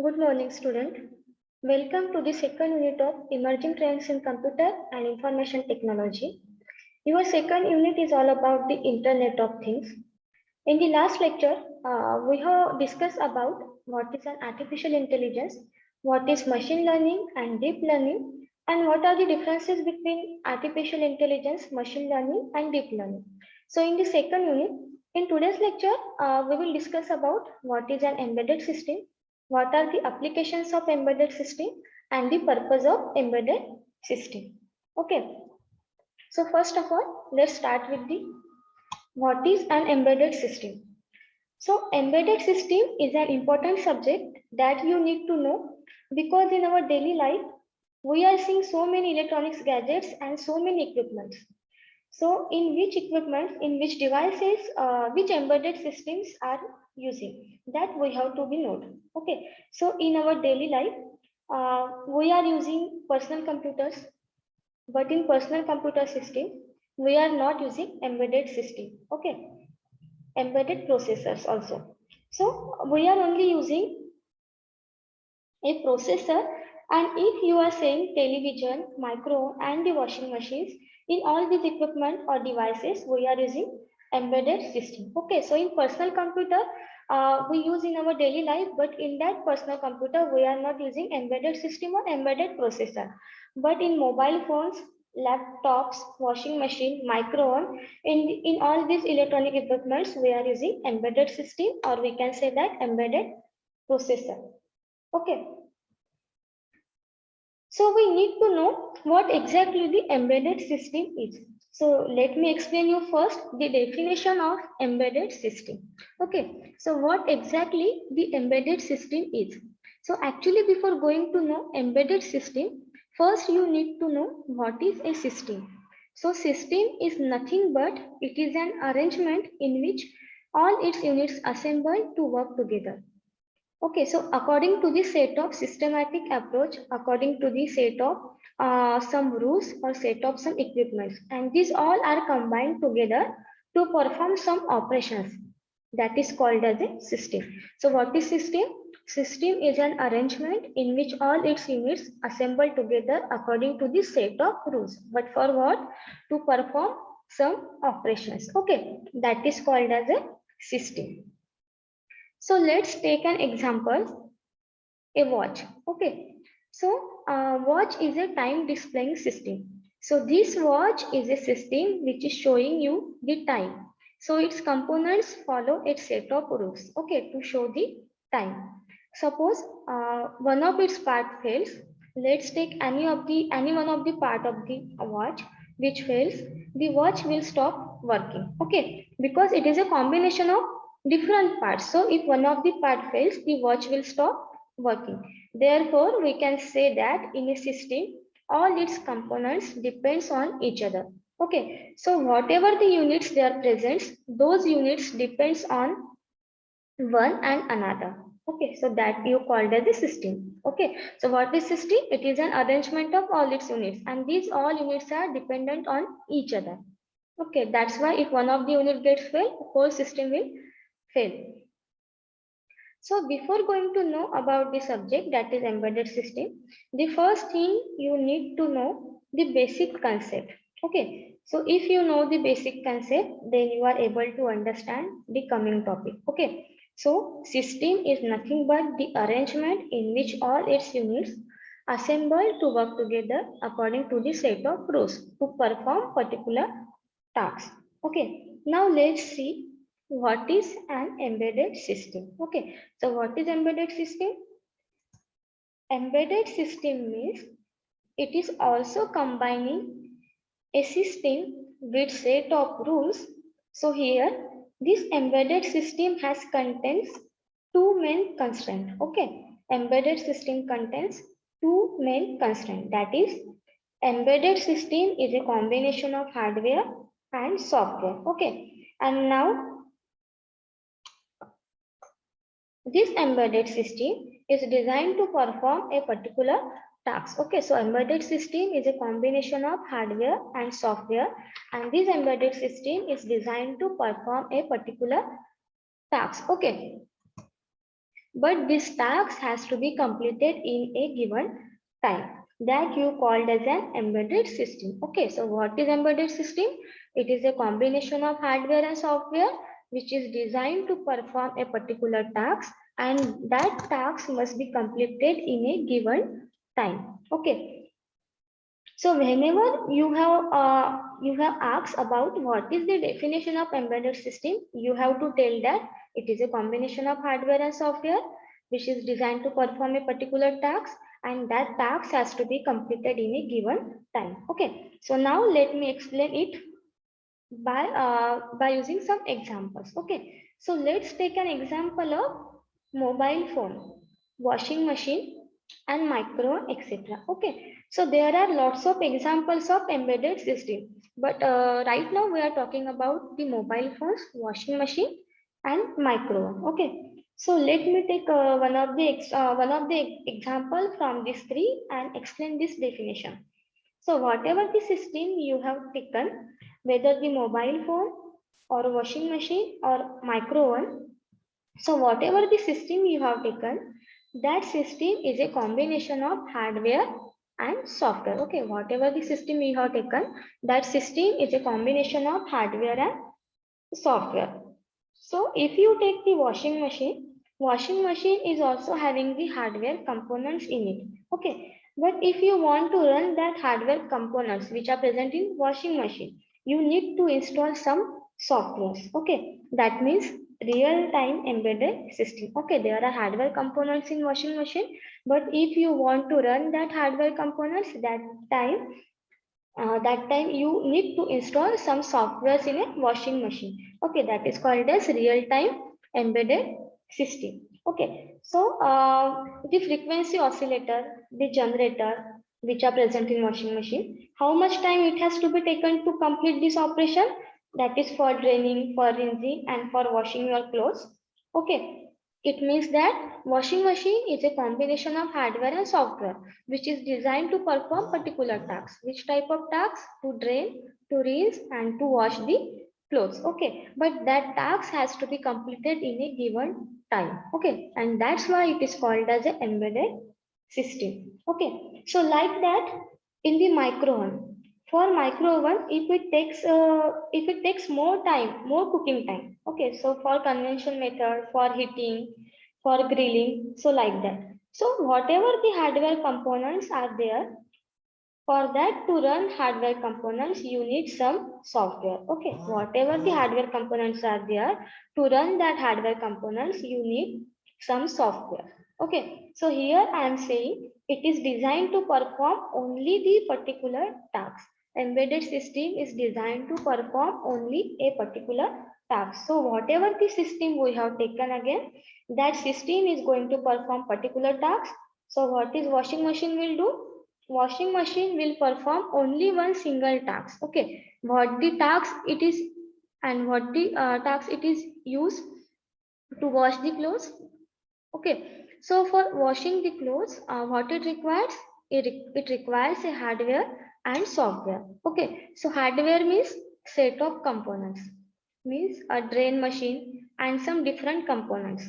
Good morning, student. Welcome to the second unit of Emerging Trends in Computer and Information Technology. Your second unit is all about the Internet of Things. In the last lecture, we have discussed about what is an artificial intelligence, what is machine learning and deep learning, and what are the differences between artificial intelligence, machine learning, and deep learning. So, in the second unit, in today's lecture, we will discuss about what is an embedded system, what are the applications of embedded system, and the purpose of embedded system. Okay. So, first of all, let's start with the what is an embedded system. So embedded system is an important subject that you need to know because in our daily life, we are seeing so many electronics gadgets and so many equipments. So in which equipment, in which devices, which embedded systems are using, that we have to be known. Okay. So in our daily life, we are using personal computers, but in personal computer system, we are not using embedded system. Okay, embedded processors also. So we are only using a processor, and if you are saying television, micro and the washing machines, in all these equipment or devices we are using embedded system. Okay, so in personal computer we use in our daily life, but in that personal computer we are not using embedded system or embedded processor. But in mobile phones, laptops, washing machine, micro, in all these electronic equipments we are using embedded system, or we can say that embedded processor. Okay, so we need to know what exactly the embedded system is. So let me explain you first the definition of embedded system. Okay, so what exactly the embedded system is. So actually before going to know embedded system, first you need to know what is a system. So system is nothing but it is an arrangement in which all its units assemble to work together. Okay, so according to the set of systematic approach, according to the set of some rules or set of some equipments, and these all are combined together to perform some operations. That is called as a system. So what is system? System is an arrangement in which all its units assemble together according to the set of rules. But for what? To perform some operations. Okay, that is called as a system. So let's take an example, a watch. Okay. So watch is a time displaying system. So this watch is a system which is showing you the time. So its components follow a set of rules. Okay, to show the time. Suppose one of its part fails. Let's take any one of the part of the watch which fails. The watch will stop working. Okay, because it is a combination of different parts. So if one of the part fails, the watch will stop working. Therefore, we can say that in a system, all its components depends on each other. Okay, so whatever the units they are present, those units depends on one and another. Okay, so that you called as the system. Okay, so what is system? It is an arrangement of all its units, and these all units are dependent on each other. Okay, that's why if one of the unit gets failed, the whole system will fail. So before going to know about the subject, that is embedded system, the first thing you need to know the basic concept. Okay. So if you know the basic concept, then you are able to understand the coming topic. Okay. So system is nothing but the arrangement in which all its units assemble to work together according to the set of rules to perform particular tasks. Okay. Now let's see what is an embedded system. Okay, so what is embedded system? Embedded system means it is also combining a system with set of rules. So here this embedded system has contains two main constraints. Okay, embedded system contains two main constraints, that is embedded system is a combination of hardware and software. Okay, and now this embedded system is designed to perform a particular task. Okay, so embedded system is a combination of hardware and software, and this embedded system is designed to perform a particular task. Okay, but this task has to be completed in a given time. That you called as an embedded system. Okay, so what is embedded system? It is a combination of hardware and software which is designed to perform a particular task, and that task must be completed in a given time. Okay, so whenever you have asked about what is the definition of embedded system, you have to tell that it is a combination of hardware and software which is designed to perform a particular task, and that task has to be completed in a given time. Okay, so now let me explain it by using some examples. Okay, so let's take an example of mobile phone, washing machine, and micro, etc. Okay, so there are lots of examples of embedded system, but right now we are talking about the mobile phones, washing machine, and micro. Okay, so let me take one of the example from these three and explain this definition. So whatever the system you have taken, whether the mobile phone or washing machine or micro one, so whatever the system you have taken, that system is a combination of hardware and software. Okay, whatever the system you have taken, that system is a combination of hardware and software. So if you take the washing machine is also having the hardware components in it. Okay, but if you want to run that hardware components which are present in washing machine, you need to install some softwares. Okay, that means real-time embedded system. Okay, there are hardware components in washing machine, but if you want to run that hardware components, that time you need to install some softwares in a washing machine. Okay, that is called as real-time embedded system. Okay, so the frequency oscillator, the generator which are present in washing machine, how much time it has to be taken to complete this operation? That is for draining, for rinsing, and for washing your clothes. Okay, it means that washing machine is a combination of hardware and software which is designed to perform particular tasks. Which type of tasks? To drain, to rinse, and to wash the clothes. Okay, but that task has to be completed in a given time. Okay, and that's why it is called as an embedded system. Okay, so like that in the micro oven. For micro oven, if it takes more time, more cooking time. Okay, so for conventional method, for heating, for grilling, so like that. So whatever the hardware components are there, for that to run hardware components, you need some software. Okay, whatever the hardware components are there, to run that hardware components, you need some software. Okay, so here I am saying it is designed to perform only the particular task. Embedded system is designed to perform only a particular task. So whatever the system we have taken again, that system is going to perform particular tasks. So what is washing machine will do? Washing machine will perform only one single task. Okay, what the task it is and what the task it is used to wash the clothes. Okay, so for washing the clothes, what it requires? It requires a hardware and software. Okay, so hardware means set of components, means a drain machine and some different components.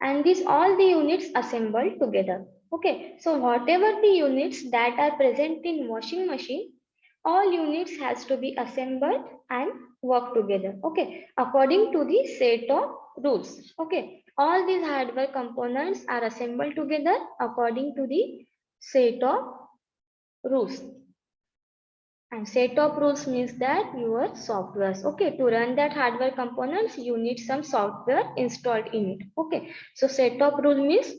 And these all the units assembled together. Okay, so whatever the units that are present in washing machine, all units has to be assembled and work together. Okay, according to the set of rules. Okay, all these hardware components are assembled together according to the set of rules. And set of rules means that your softwares. Okay, to run that hardware components, you need some software installed in it. Okay, so set of rule means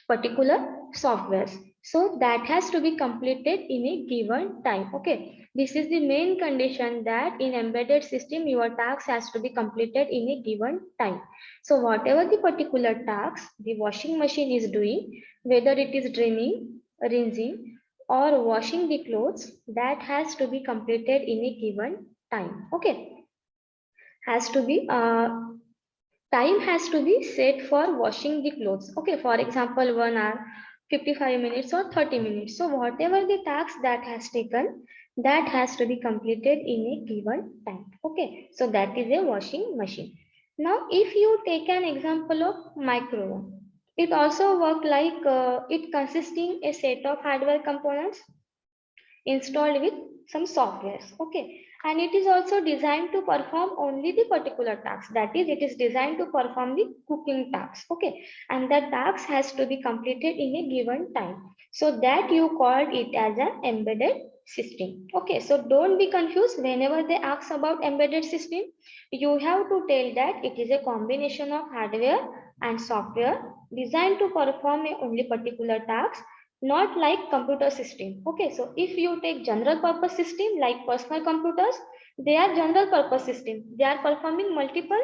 particular softwares. So that has to be completed in a given time. Okay, this is the main condition that in embedded system your task has to be completed in a given time. So whatever the particular task the washing machine is doing, whether it is draining, rinsing, or washing the clothes, that has to be completed in a given time. Okay, has to be time has to be set for washing the clothes. Okay, for example, 1 hour, 55 minutes or 30 minutes. So whatever the task that has taken, that has to be completed in a given time. Okay, so that is a washing machine. Now, if you take an example of micro, it also work like it consisting a set of hardware components installed with some softwares. Okay, and it is also designed to perform only the particular task. That is, it is designed to perform the cooking task. Okay, and that task has to be completed in a given time. So that you called it as an embedded system. Okay, so don't be confused whenever they ask about embedded system. You have to tell that it is a combination of hardware and software designed to perform a only particular task, not like computer system. Okay, so if you take general purpose system like personal computers, they are general purpose system, they are performing multiple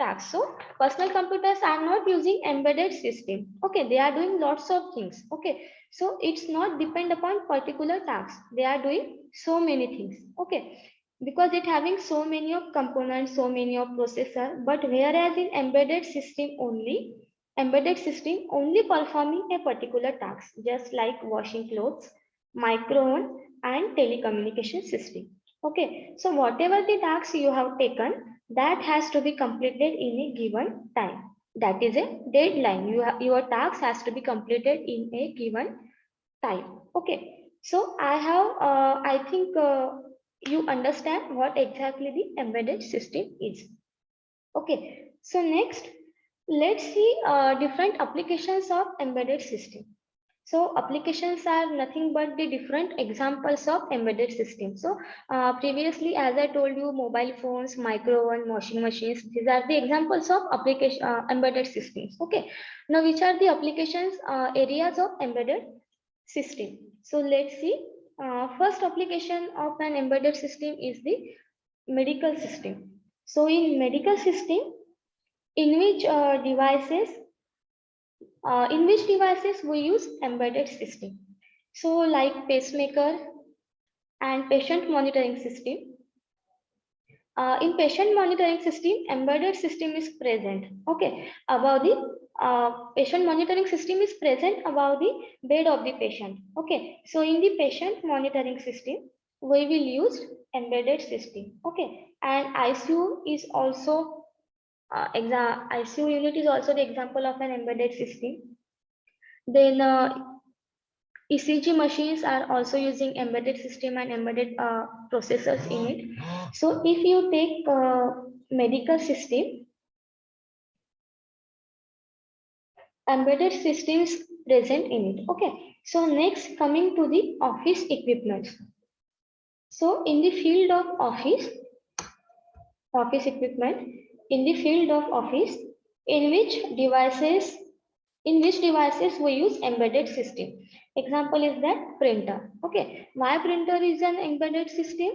tasks. So personal computers are not using embedded system. Okay, they are doing lots of things. Okay, so it's not depend upon particular tasks, they are doing so many things. Okay, because it having so many of components, so many of processor. But whereas in embedded system only performing a particular task, just like washing clothes, microphone, and telecommunication system. Okay, so whatever the tasks you have taken, that has to be completed in a given time. That is a deadline. Your task has to be completed in a given time. Okay, so I think you understand what exactly the embedded system is. Okay, so next, let's see different applications of embedded system. So applications are nothing but the different examples of embedded system. So previously, as I told you, mobile phones, microphone, washing machines, these are the examples of application embedded systems. Okay, now which are the applications areas of embedded system? So let's see. First application of an embedded system is the medical system. So in medical system, in which devices we use embedded system. So like pacemaker and patient monitoring system. In patient monitoring system, embedded system is present. Okay, above the patient monitoring system is present above the bed of the patient. Okay, so in the patient monitoring system, we will use embedded system. Okay, and ICU is also ICU unit is also the example of an embedded system. Then ECG machines are also using embedded system and embedded processors in it. So if you take medical system, embedded systems present in it. Okay. So next, coming to the office equipment. So in the field of office equipment, in the field of office, in which devices we use embedded system. Example is that printer. Okay, why printer is an embedded system?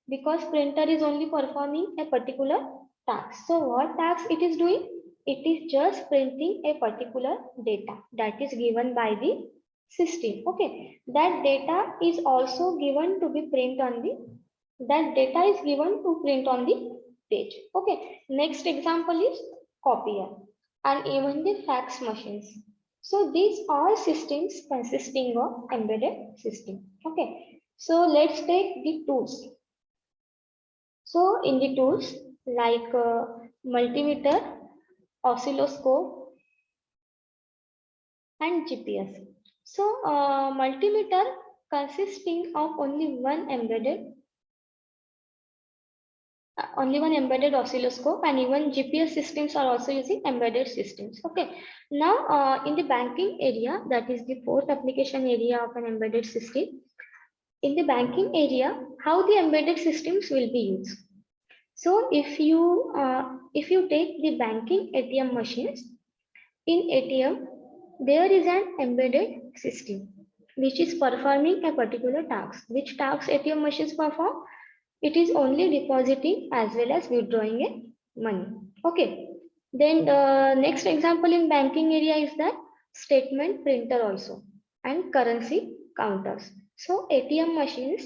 Because printer is only performing a particular task. So what task it is doing? It is just printing a particular data that is given by the system. Okay, that data is also given to be print on the that data is given to print on the page. Okay, next example is copier and even the fax machines. So these are systems consisting of embedded system. Okay, so let's take the tools. So in the tools like multimeter, oscilloscope, and GPS. So multimeter consisting of only one embedded oscilloscope, and even GPS systems are also using embedded systems. Okay, now in the banking area, that is the fourth application area of an embedded system. In the banking area, how the embedded systems will be used? So if you take the banking ATM machines, in ATM there is an embedded system which is performing a particular task. Which task ATM machines perform? It is only depositing as well as withdrawing a money. Okay, then the next example in banking area is that statement printer also, and currency counters. So ATM machines,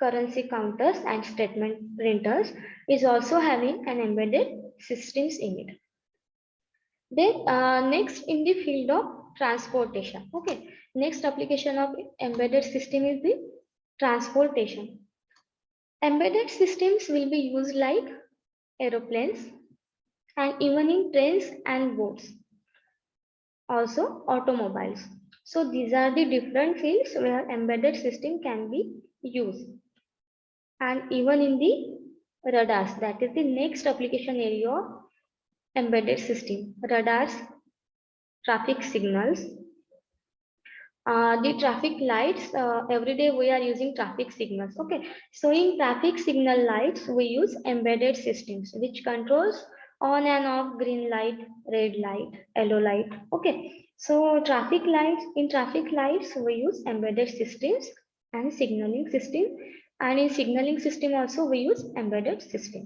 currency counters, and statement printers is also having an embedded systems in it. Then next in the field of transportation. Okay, next application of embedded system is the transportation. Embedded systems will be used like aeroplanes, and even in trains and boats, also automobiles. So these are the different fields where embedded system can be used. And even in the radars, that is the next application area of embedded system. Radars, traffic signals, the traffic lights, every day we are using traffic signals. Okay, so in traffic signal lights we use embedded systems which controls on and off green light, red light, yellow light. Okay, so traffic lights, in traffic lights we use embedded systems and signaling system, and in signaling system also we use embedded system.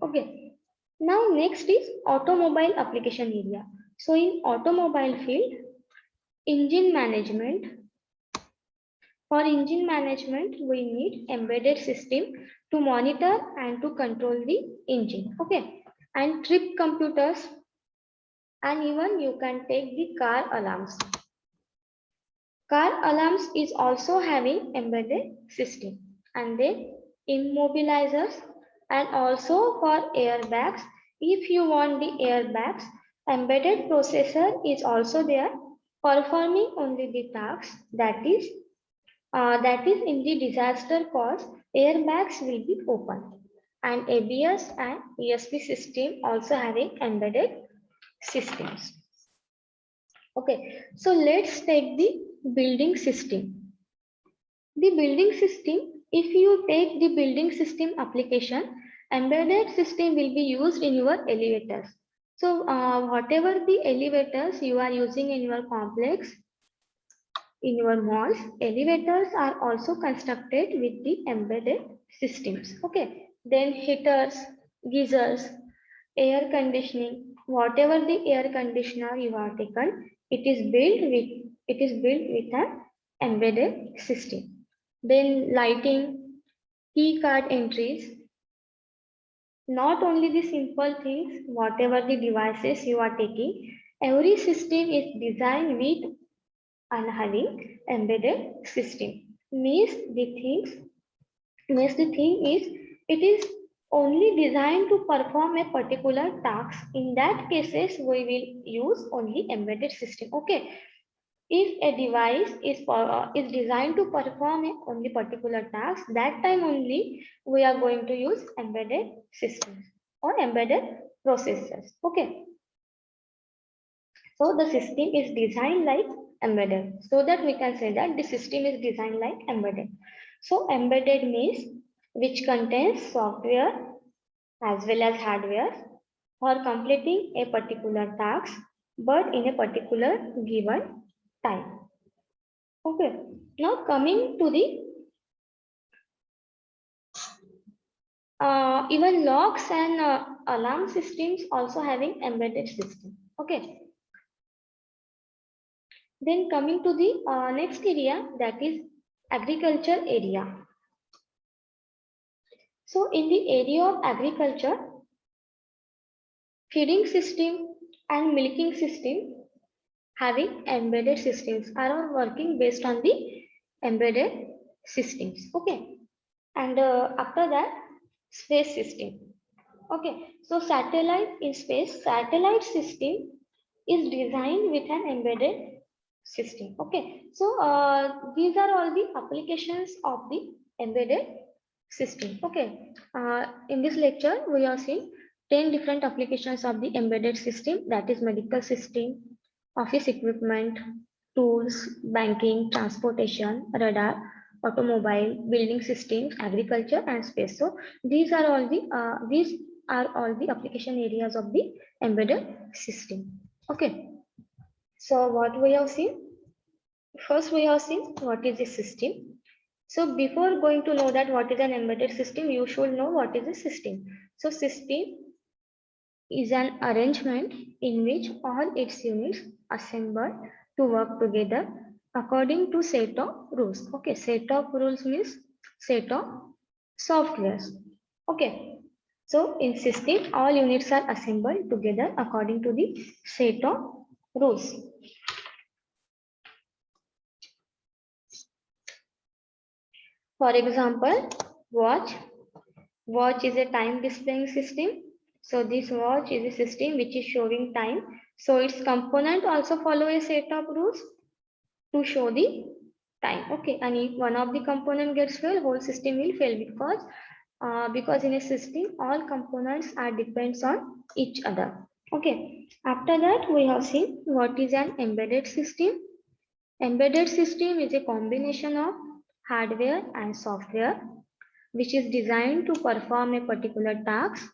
Okay, now next is automobile application area. So in automobile field, engine management. For engine management, we need embedded system to monitor and to control the engine. Okay, and trip computers, and even you can take the car alarms. Car alarms is also having embedded system, and then immobilizers, and also for airbags. If you want the airbags, embedded processor is also there, performing only the tasks, that is in the disaster cause, airbags will be open, and ABS and ESP system also having embedded systems. Okay, so let's take the building system. The building system, if you take the building system application, embedded system will be used in your elevators. So whatever the elevators you are using in your complex, in your malls, elevators are also constructed with the embedded systems. Okay, then heaters, geysers, air conditioning, whatever the air conditioner you are taken, it is built with an embedded system. Then lighting, key card entries, not only the simple things, whatever the devices you are taking, every system is designed with and having embedded system. Means the thing is, it is only designed to perform a particular task. In that cases, we will use only embedded system. Okay, if a device is designed to perform a only particular task, that time only we are going to use embedded systems or embedded processors. Okay, so the system is designed like embedded, so that we can say that the system is designed like embedded. So embedded means which contains software as well as hardware for completing a particular task, but in a particular given time. Okay, now coming to the even locks and alarm systems also having embedded system. Okay, then coming to the next area, that is agriculture area. So in the area of agriculture, feeding system and milking system having embedded systems are working based on the embedded systems. Okay, and after that, space system. Okay, so satellite in space, satellite system is designed with an embedded system. Okay, so these are all the applications of the embedded system. Okay, in this lecture we are seeing 10 different applications of the embedded system, that is medical system, office equipment, tools, banking, transportation, radar, automobile, building systems, agriculture, and space. So these are all the application areas of the embedded system. Okay, so what we have seen, first we have seen what is the system. So before going to know that what is an embedded system, you should know what is a system. So system is an arrangement in which all its units assemble to work together according to set of rules. Okay, set of rules means set of softwares. Okay, so in system, all units are assembled together according to the set of rules. For example, watch. Watch is a time displaying system. So this watch is a system which is showing time. So its component also follow a set of rules to show the time. Okay, and if one of the component gets failed, whole system will fail because in a system all components are depends on each other. Okay, after that we have seen what is an embedded system. Embedded system is a combination of hardware and software which is designed to perform a particular task,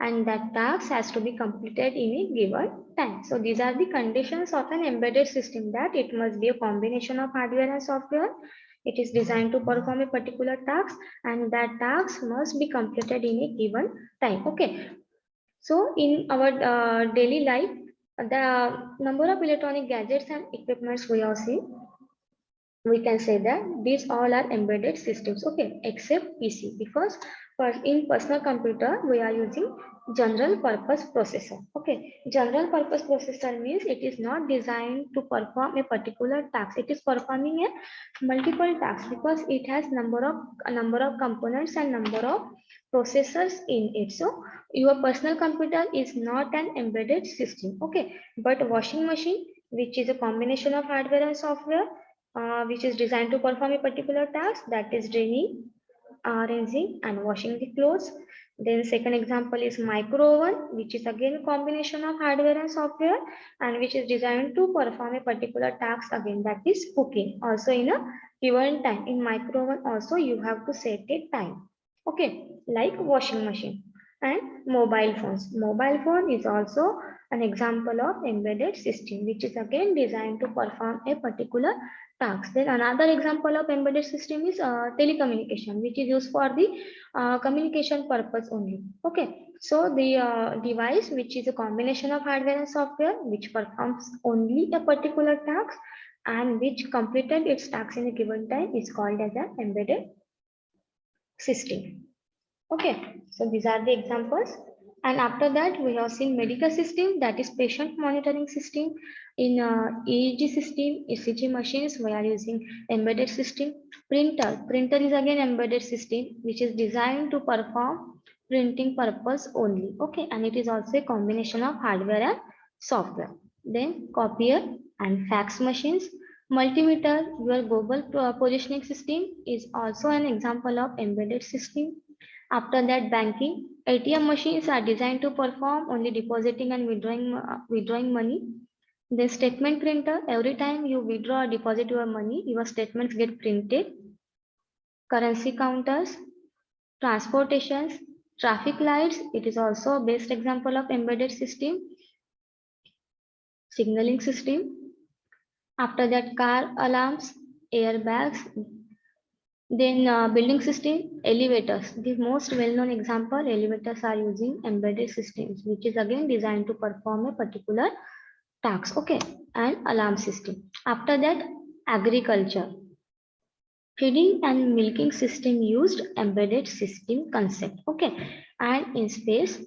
and that task has to be completed in a given time. So these are the conditions of an embedded system, that it must be a combination of hardware and software. It is designed to perform a particular task, and that task must be completed in a given time. Okay. So in our daily life, the number of electronic gadgets and equipments we have seen, we can say that these all are embedded systems, okay, except PC, because in personal computer we are using general purpose processor. Okay, general purpose processor means it is not designed to perform a particular task. It is performing a multiple tasks because it has number of components and number of processors in it. So your personal computer is not an embedded system. Okay, but washing machine, which is a combination of hardware and software, which is designed to perform a particular task, that is draining, rinsing and washing the clothes. Then second example is micro oven, which is again a combination of hardware and software, and which is designed to perform a particular task, again that is cooking, also in a given time. In micro oven also you have to set a time. Okay, like washing machine. And mobile phones. Mobile phone is also an example of embedded system, which is again designed to perform a particular tasks. Then another example of embedded system is telecommunication, which is used for the communication purpose only. Okay, so the device, which is a combination of hardware and software, which performs only a particular task and which completed its task in a given time, is called as an embedded system. Okay, so these are the examples. And after that, we have seen medical system, that is patient monitoring system. In EEG system, ECG machines, we are using embedded system. Printer is again embedded system, which is designed to perform printing purpose only. Okay, and it is also a combination of hardware and software. Then copier and fax machines. Multimeter, your global positioning system, is also an example of embedded system. After that, banking. ATM machines are designed to perform only depositing and withdrawing money. The statement printer, every time you withdraw or deposit your money, your statements get printed. Currency counters, transportations, traffic lights, it is also a best example of embedded system. Signaling system. After that, car alarms, airbags. Then building system, elevators. The most well-known example, elevators are using embedded systems, which is again designed to perform a particular task. Okay, and alarm system. After that, agriculture. Feeding and milking system used embedded system concept. Okay, and in space,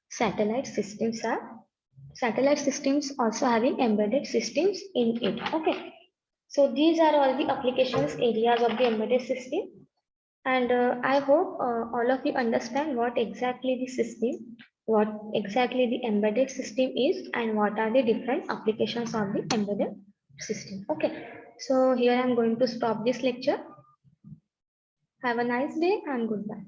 satellite systems also having embedded systems in it. Okay, so these are all the applications areas of the embedded system. And I hope all of you understand what exactly the system, what exactly the embedded system is, and what are the different applications of the embedded system. Okay, so here I'm going to stop this lecture. Have a nice day and goodbye.